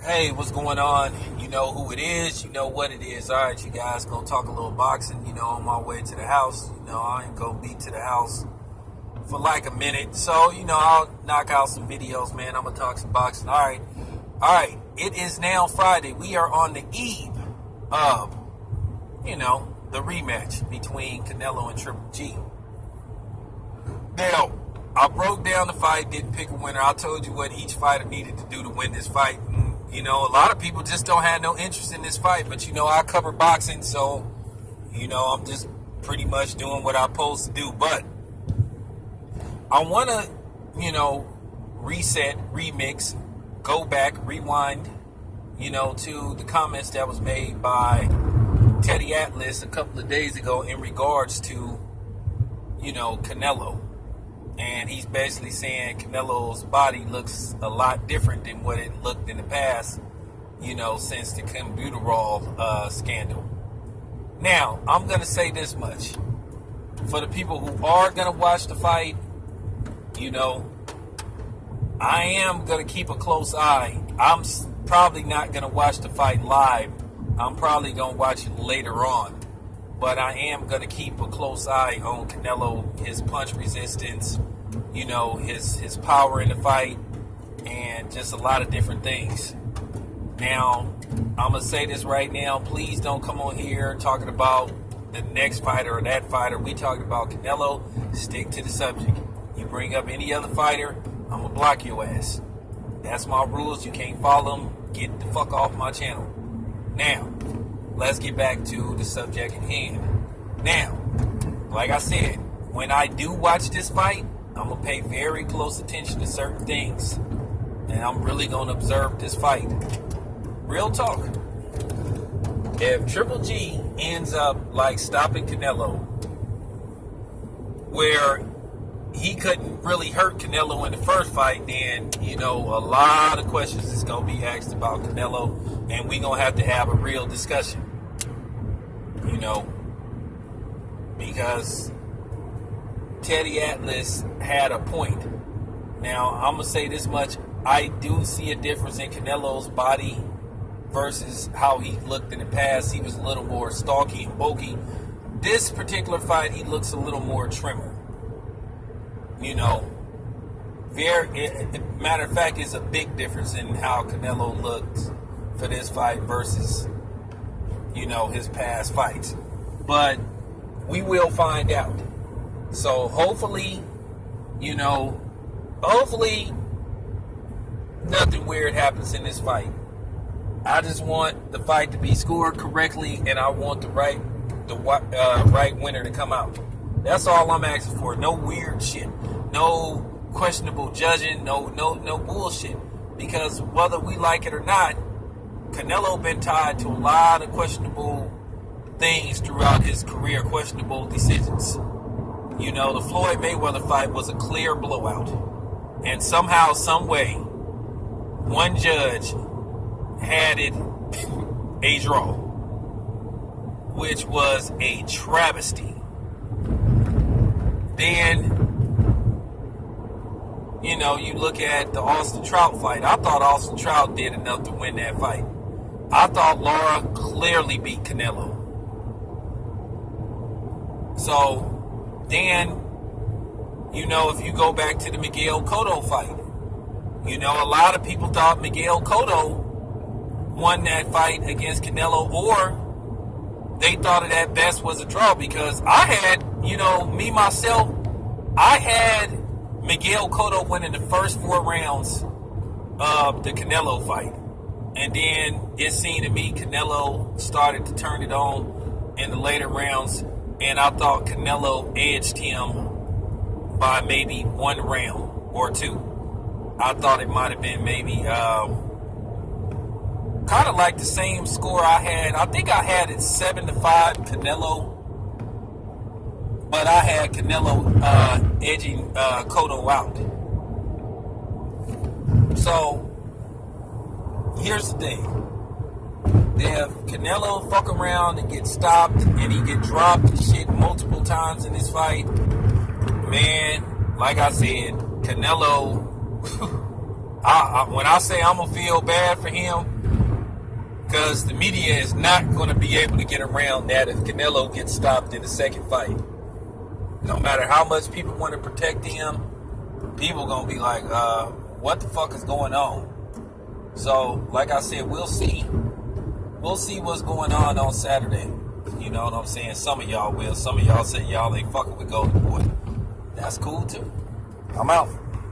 Hey, what's going on? You know who it is. You know what it is. All right, you guys, gonna talk a little boxing. On my way to the house. I ain't gonna be to the house for like a minute. So, I'll knock out some videos, man. I'm gonna talk some boxing. All right. It is now Friday. We are on the eve of, the rematch between Canelo and Triple G. Now, I broke down the fight, didn't pick a winner. I told you what each fighter needed to do to win this fight. A lot of people just don't have no interest in this fight. But, I cover boxing, so, I'm just pretty much doing what I'm supposed to do. But I want to, reset, remix, go back, rewind, to the comments that was made by Teddy Atlas a couple of days ago in regards to, Canelo. And he's basically saying Canelo's body looks a lot different than what it looked in the past, since the computerol scandal. Now, I'm going to say this much. For the people who are going to watch the fight, I am going to keep a close eye. I'm probably not going to watch the fight live. I'm probably going to watch it later on. But I am going to keep a close eye on Canelo, his punch resistance, his power in the fight, and just a lot of different things. Now, I'm going to say this right now. Please don't come on here talking about the next fighter or that fighter. We talking about Canelo. Stick to the subject. You bring up any other fighter, I'm going to block your ass. That's my rules. You can't follow them. Get the fuck off my channel. Now, let's get back to the subject at hand. Now, like I said, when I do watch this fight, I'm going to pay very close attention to certain things. And I'm really going to observe this fight. Real talk. If Triple G ends up like stopping Canelo, where he couldn't really hurt Canelo in the first fight, then, a lot of questions is going to be asked about Canelo. And we're going to have a real discussion. Because Teddy Atlas had a point. Now, I'm going to say this much. I do see a difference in Canelo's body versus how he looked in the past. He was a little more stalky and bulky. This particular fight, he looks a little more trimmer. Matter of fact, it's a big difference in how Canelo looks for this fight versus, his past fights. But we will find out. So hopefully nothing weird happens in this fight. I just want the fight to be scored correctly, and I want the right winner to come out. That's all I'm asking for. No weird shit. No questionable judging. No bullshit. Because whether we like it or not, Canelo been tied to a lot of questionable things throughout his career, questionable decisions. The Floyd Mayweather fight was a clear blowout. And somehow, some way, one judge had it a draw, which was a travesty. Then, you look at the Austin Trout fight. I thought Austin Trout did enough to win that fight. I thought Lara clearly beat Canelo. So, then, if you go back to the Miguel Cotto fight, a lot of people thought Miguel Cotto won that fight against Canelo, or they thought it at best was a draw, because I had, I had Miguel Cotto winning the first 4 rounds of the Canelo fight. And then it seemed to me Canelo started to turn it on in the later rounds, and I thought Canelo edged him by maybe 1 round or 2. I thought it might have been maybe kind of like the same score I had. I think I had it 7-5 Canelo, but I had Canelo edging Cotto out. So here's the thing. If Canelo fuck around and get stopped and he get dropped and shit multiple times in this fight, man, like I said, Canelo When I say I'm gonna feel bad for him, because the media is not going to be able to get around that if Canelo gets stopped in the second fight. No matter how much people want to protect him, people going to be like, what the fuck is going on? So, like I said, we'll see. We'll see what's going on Saturday. You know what I'm saying? Some of y'all will. Some of y'all say y'all ain't fucking with Golden Boy. That's cool too. I'm out.